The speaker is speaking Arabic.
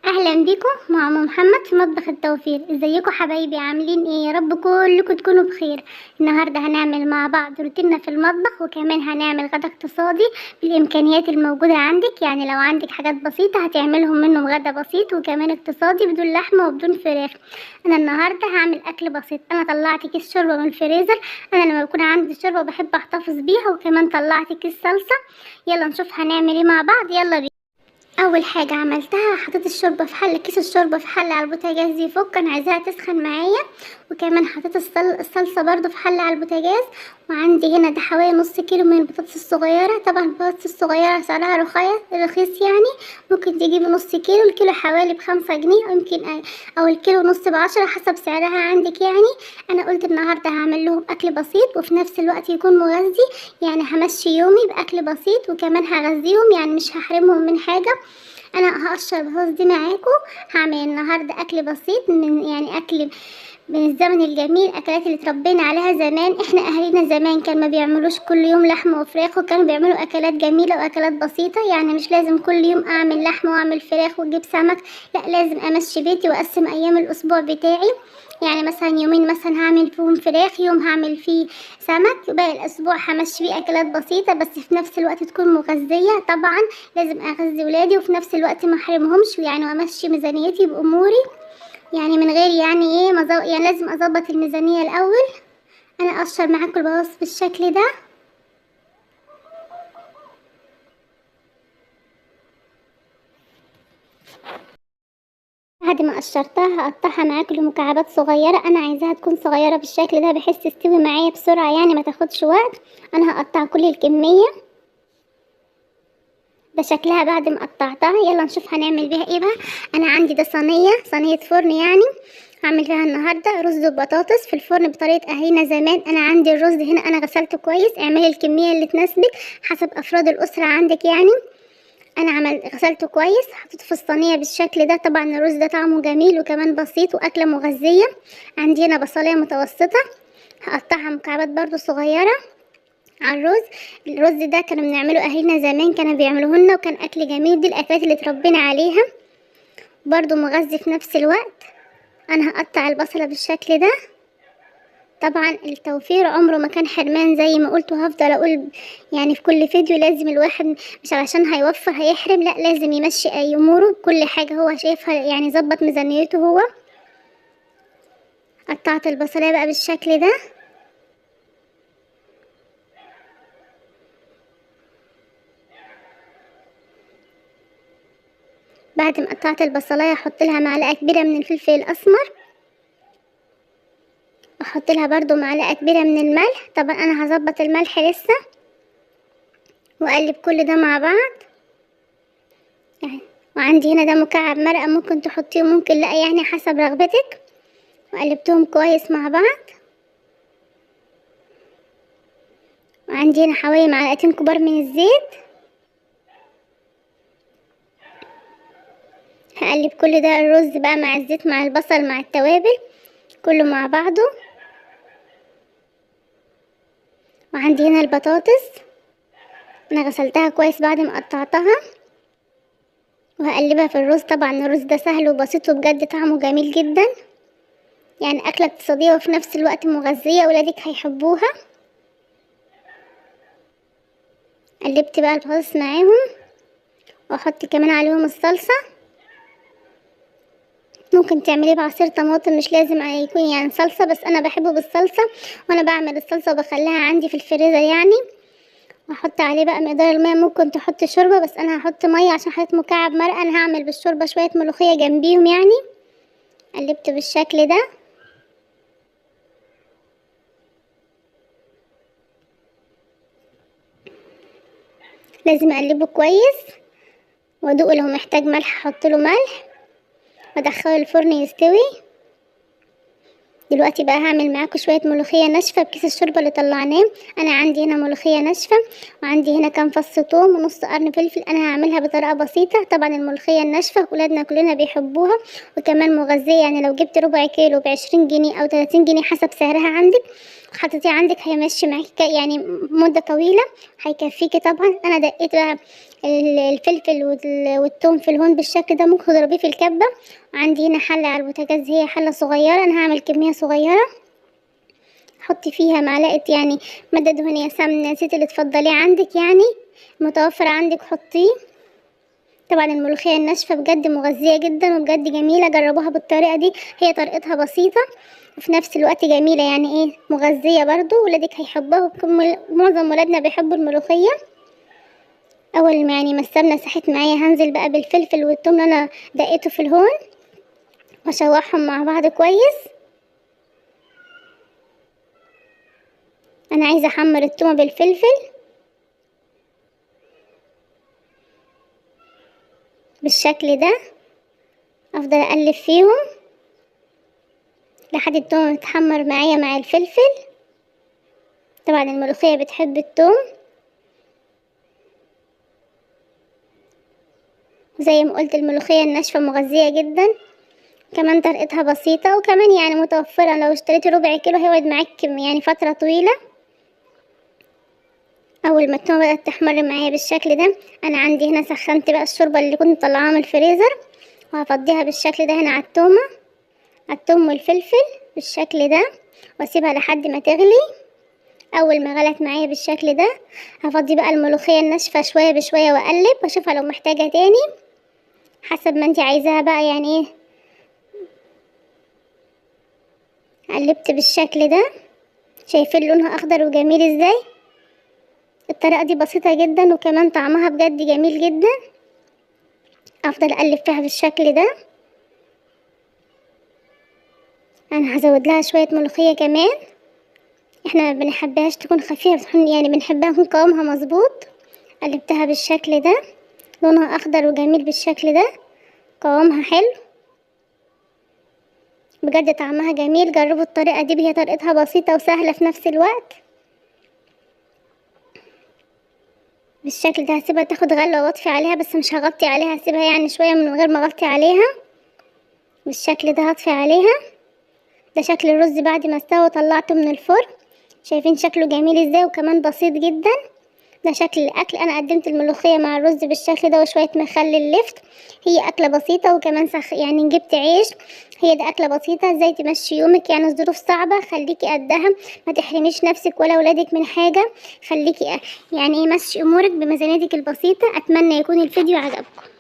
اهلا بيكم مع ام محمد في مطبخ التوفير. ازيكم حبايبي؟ عاملين ايه؟ يا رب كلكم تكونوا بخير. النهارده هنعمل مع بعض روتيننا في المطبخ، وكمان هنعمل غدا اقتصادي بالامكانيات الموجوده عندك. يعني لو عندك حاجات بسيطه هتعملهم منهم غدا بسيط وكمان اقتصادي بدون لحمه وبدون فراخ. انا النهارده هعمل اكل بسيط. انا طلعت كيس شوربه من الفريزر. انا لما بكون عندي شوربه بحب احتفظ بيها، وكمان طلعت كيس صلصه. يلا نشوف هنعمل ايه مع بعض. يلا بينا. اول حاجه عملتها حطيت الشوربه في حله، كيس الشوربه في حله على البوتاجاز يفك، انا عايزاها تسخن معايا. وكمان حطيت الصلصه برضو في حله على البوتاجاز. وعندي هنا ده حوالي نص كيلو من البطاطس الصغيره. طبعا البطاطس الصغيره سعرها رخيص يعني. ممكن تجيبي نص كيلو، الكيلو حوالي ب5 جنيه، او يمكن او الكيلو نص ب10 حسب سعرها عندك يعني. انا قلت النهارده هعمل لهم اكل بسيط وفي نفس الوقت يكون مغذي. يعني همشي يومي باكل بسيط وكمان هغذيهم، يعني مش هحرمهم من حاجه. انا هقشر البطاطس دي معاكم. هعمل النهارده اكل بسيط من يعني اكل من الزمن الجميل، اكلات اللي اتربينا عليها زمان. احنا اهالينا زمان كانوا ما بيعملوش كل يوم لحمه وفراخ، وكانوا بيعملوا اكلات جميله واكلات بسيطه. يعني مش لازم كل يوم اعمل لحمه واعمل فراخ واجيب سمك، لا لازم امشي بيتي واقسم ايام الاسبوع بتاعي. يعني مثلا يومين مثلا هعمل فيهم فراخ، يوم هعمل فيه سمك، باقي الاسبوع همشي فيه اكلات بسيطه بس في نفس الوقت تكون مغذيه. طبعا لازم اغذي ولادي وفي نفس الوقت ما احرمهمش، يعني وامشي ميزانيتي باموري. يعني من غير يعني ايه يعني لازم اظبط الميزانيه الاول. انا اقشر معاكم البطاطس بالشكل ده. بعد ما قشرتها هقطعها معاكم لمكعبات صغيره. انا عايزاها تكون صغيره بالشكل ده بحيث تستوي معايا بسرعه، يعني ما تاخدش وقت. انا هقطع كل الكميه. ده شكلها بعد ما قطعتها. يلا نشوف هنعمل بيها ايه بقى. انا عندي ده صينيه فرن يعني. هعمل فيها النهارده رز وبطاطس في الفرن بطريقه اهالينا زمان. انا عندي الرز هنا انا غسلته كويس. اعملي الكميه اللي تناسبك حسب افراد الاسره عندك يعني. انا غسلته كويس حطيته في الصينيه بالشكل ده. طبعا الرز ده طعمه جميل وكمان بسيط واكله مغذيه. عندي هنا بصلايه متوسطه هقطعها مكعبات برضو صغيره على الرز ده كانوا بنعمله اهالينا زمان، كانوا بيعملوه لنا وكان اكل جميل. دي الاكلات اللي اتربينا عليها برضو مغذي في نفس الوقت. انا هقطع البصله بالشكل ده. طبعا التوفير عمره ما كان حرمان زي ما قلت، وهفضل اقول يعني في كل فيديو لازم الواحد مش علشان هيوفر هيحرم، لا لازم يمشي اي اموره بكل حاجه هو شايفها، يعني يظبط ميزانيته هو. قطعت البصلايه بقى بالشكل ده. بعد ما قطعت البصلايه احط لها معلقه كبيره من الفلفل الاسمر، احط لها برضو معلقه كبيره من الملح. طبعا انا هظبط الملح لسه، واقلب كل ده مع بعض يعني. وعندي هنا ده مكعب مرقه ممكن تحطيه وممكن لا، يعني حسب رغبتك. وقلبتهم كويس مع بعض. وعندي هنا حوالي معلقتين كبار من الزيت. هقلب كل ده الرز بقى مع الزيت مع البصل مع التوابل كله مع بعضه. وعندي هنا البطاطس انا غسلتها كويس بعد ما قطعتها، وهقلبها في الرز. طبعا الرز ده سهل وبسيط وبجد طعمه جميل جدا، يعني اكله اقتصاديه وفي نفس الوقت مغذيه ولادك هيحبوها. قلبت بقى البطاطس معاهم، واحط كمان عليهم الصلصه. ممكن تعمليه بعصير طماطم، مش لازم يكون يعني صلصه، بس انا بحبه بالصلصه. وانا بعمل الصلصه وبخليها عندي في الفريزر يعني. واحط عليه بقى مقدار الماء. ممكن تحط شوربه بس انا هحط ميه عشان حطيت مكعب مرقه. انا هعمل بالشوربه شويه ملوخيه جنبيهم يعني. قلبت بالشكل ده. لازم اقلبه كويس وادوقه، لو محتاج ملح احط له ملح وادخله الفرن يستوي. دلوقتي بقى هعمل معاكم شويه ملوخيه ناشفه بكيس الشوربه اللي طلعناه. انا عندي هنا ملوخيه ناشفه، وعندي هنا كام فص ثوم ونص قرن فلفل. انا هعملها بطريقه بسيطه. طبعا الملوخيه الناشفه ولادنا كلنا بيحبوها وكمان مغذيه، يعني لو جبت ربع كيلو ب20 جنيه او 30 جنيه حسب سعرها عندك. حطيتيه عندك هيمشي معاكي يعني مدة طويلة، هيكفيكي طبعا. انا دقيت بقى الفلفل والثوم في الهون بالشكل ده. ممكن تضربيه في الكبة. عندي هنا حلة على البوتاجاز، هي حلة صغيرة، انا هعمل كمية صغيرة. حطي فيها معلقة يعني مادة دهنية، سمنة، زيت اللي تفضليه عندك يعني، متوفر عندك حطيه. طبعا الملوخية الناشفة بجد مغذية جدا وبجد جميلة، جربوها بالطريقة دي، هي طريقتها بسيطة وفي نفس الوقت جميلة، يعني ايه مغذية برضو، ولادك هيحبوها. معظم ولادنا بيحبوا الملوخية. اول ما يعني ما السمنة ساحت معايا، هنزل بقى بالفلفل والثوم اللي انا دقيته في الهون واشوحهم مع بعض كويس. انا عايزة احمر الثوم بالفلفل بالشكل ده، افضل اقلب فيهم لحد الثوم يتحمر معايا مع الفلفل. طبعا الملوخية بتحب الثوم، زي ما قلت الملوخية الناشفة مغذية جدا، كمان طريقتها بسيطة وكمان يعني متوفرة. لو اشتريتي ربع كيلو هيقعد معاك يعني فترة طويلة. اول ما التومة بدأت تحمر معايا بالشكل ده، انا عندي هنا سخنت بقى الشوربة اللي كنت مطلعاها من الفريزر، وهفضيها بالشكل ده هنا على التومة، على التوم والفلفل بالشكل ده، واسيبها لحد ما تغلي. اول ما غلت معايا بالشكل ده، هفضي بقى الملوخية الناشفة شوية بشوية واقلب واشوفها لو محتاجة تاني حسب ما انتي عايزاها بقى يعني ايه. قلبت بالشكل ده، شايفين لونها اخضر وجميل ازاي. الطريقة دي بسيطة جدا وكمان طعمها بجد جميل جدا. افضل اقلب فيها بالشكل ده. انا هزود لها شوية ملوخية كمان، احنا ما بنحبهاش تكون خفيفة، يعني بنحبها يكون قوامها مظبوط. قلبتها بالشكل ده، لونها اخضر وجميل بالشكل ده، قوامها حلو بجد، طعمها جميل. جربوا الطريقة دي، هي طريقتها بسيطة وسهلة في نفس الوقت. بالشكل ده هسيبها تاخد غلوة واطفي عليها، بس مش هغطي عليها، هسيبها يعني شوية من غير ما اغطي عليها. بالشكل ده هطفي عليها. ده شكل الرز بعد ما استوى وطلعته من الفرن، شايفين شكله جميل ازاي وكمان بسيط جدا. ده شكل الاكل. انا قدمت الملوخيه مع الرز بالشكل ده وشويه مخلل لفت. هي اكله بسيطه وكمان يعني جبت عيش. هي دي اكله بسيطه ازاي تمشي يومك، يعني الظروف صعبه خليكي قدها، ما تحرميش نفسك ولا ولادك من حاجه، خليكي يعني مشي امورك بميزانيتك البسيطه. اتمنى يكون الفيديو عجبكم.